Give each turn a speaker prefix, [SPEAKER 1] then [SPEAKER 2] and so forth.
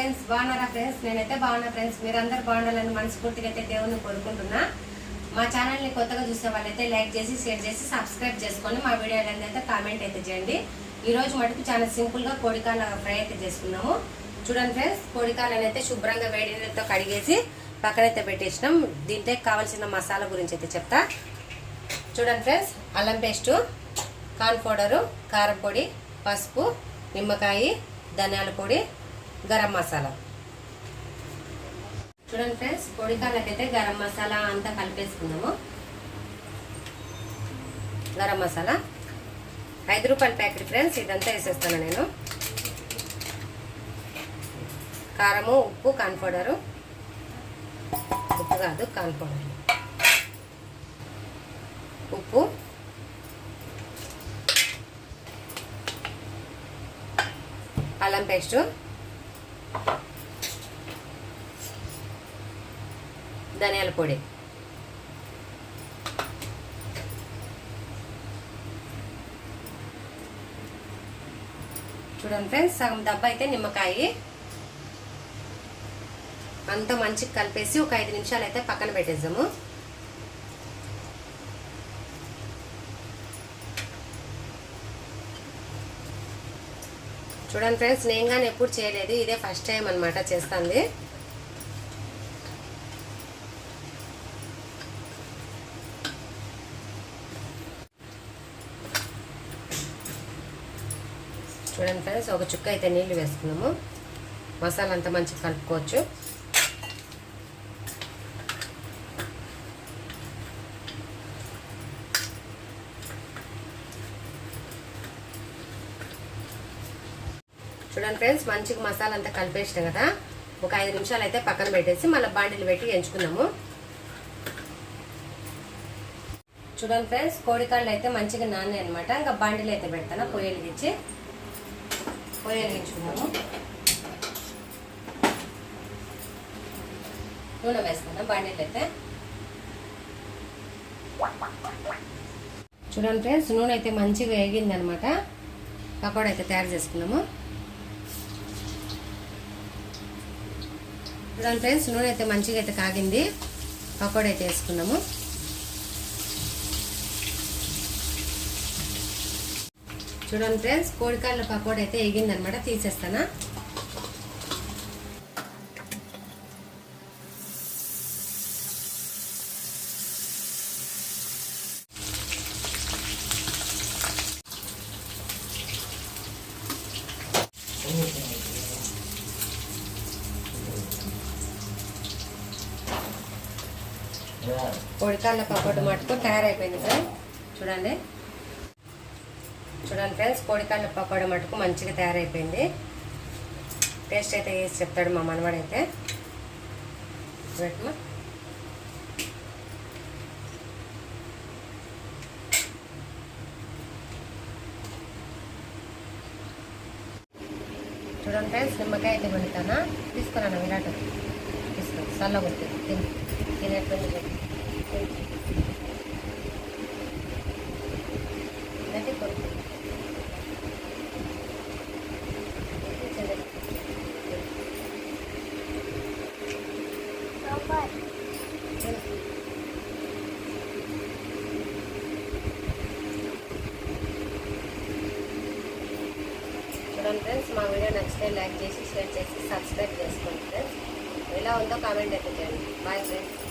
[SPEAKER 1] Friends, బాగున్నారా friends? నేనైతే బాగున్నా ఫ్రెండ్స్. మీరందరూ బాగుండాలని మనస్ఫూర్తిగా అయితే దేవుని కోరుకుంటున్నా. మా ఛానల్ని కొత్తగా చూసే వాళ్ళైతే లైక్ చేసి, షేర్ చేసి, సబ్స్క్రైబ్ చేసుకొని మా వీడియోలన్నీ అయితే కామెంట్ అయితే చేయండి. ఈరోజు మటుకు చాలా సింపుల్గా కోడికాల ఫ్రై అయితే చేసుకున్నాము. చూడండి ఫ్రెండ్స్, కోడికాయలను అయితే శుభ్రంగా వేడి నీళ్ళతో కడిగేసి పక్కనైతే పెట్టేసినాం. దీంట్లో కావాల్సిన మసాలా గురించి అయితే చెప్తా. చూడండి ఫ్రెండ్స్, అల్లం పేస్టు, కార్న్ పౌడరు, కారం పొడి, పసుపు, నిమ్మకాయ, ధనియాల పొడి, గరం మసాలా. చూడండి ఫ్రెండ్స్, కోడికాయలకైతే గరం మసాలా అంతా కలిపేసుకుందాము. గరం మసాలా 5 రూపాయల ప్యాకెట్ ఫ్రెండ్స్, ఇదంతా వేసేస్తాను నేను. కారము, ఉప్పు, కార్న్ పౌడరు, ఉప్పు కాదు కార్న్ పౌడర్, ఉప్పు, అల్లం పేస్టు, ధనియాల పొడి. చూడండి ఫ్రెండ్స్, సగం డబ్బా అయితే నిమ్మకాయ. అంతా మంచిగా కలిపేసి ఒక 5 నిమిషాలు అయితే పక్కన పెట్టేద్దాము. చూడండి ఫ్రెండ్స్, నేను కానీ ఎప్పుడు చేయలేదు, ఇదే ఫస్ట్ టైం అనమాట చేస్తుంది. చూడండి ఫ్రెండ్స్, ఒక చుక్క అయితే నీళ్లు వేసుకున్నాము. మసాలా అంతా మంచిగా కలుపుకోవచ్చు. చూడండి ఫ్రెండ్స్, మంచిగా మసాలా అంతా కలిపేసినాం కదా. ఒక 5 నిమిషాలు అయితే పక్కన పెట్టేసి మళ్ళీ బాండిలు పెట్టి ఎంచుకుందాము. చూడండి ఫ్రెండ్స్, కోడికాళ్ళు అయితే మంచిగా నానే అనమాట. ఇంకా బాండిలు అయితే పెడతాను. పొయ్యి వెలిగించుకున్నాము. నూనె వేస్తాను బాండిలు అయితే. చూడండి ఫ్రెండ్స్, నూనె అయితే మంచిగా వేగింది అనమాట. పకోడా అయితే తయారు చేసుకున్నాము. చూడండి ఫ్రెండ్స్, నూనె అయితే మంచిగా అయితే కాగింది. పకోడా అయితే వేసుకున్నాము. చూడండి ఫ్రెండ్స్, కోడికాయల పకోడా అయితే ఎగింది అనమాట. తీసేస్తానా. కోడికాయల పకోడా మటుకు తయారైపోయింది ఫ్రెండ్స్. చూడండి ఫ్రెండ్స్, కోడికాయల పకోడా మటుకు మంచిగా తయారైపోయింది. టేస్ట్ అయితే వేసి చెప్తాడు మా మనవాడైతే. చూడండి ఫ్రెండ్స్, నిమ్మకాయ అయితే వండుతానా. తీసుకురాను విరాట్, తీసుకురా. చల్లగా ఉంటుంది తినేటువంటి. చూడండి ఫ్రెండ్స్, మా వీడియో నచ్చితే లైక్ చేసి, షేర్ చేసి, సబ్స్క్రైబ్ చేసుకోండి ఫ్రెండ్స్. ఎలా ఉందో కామెంట్ అయితే చేయండి. Bye friends.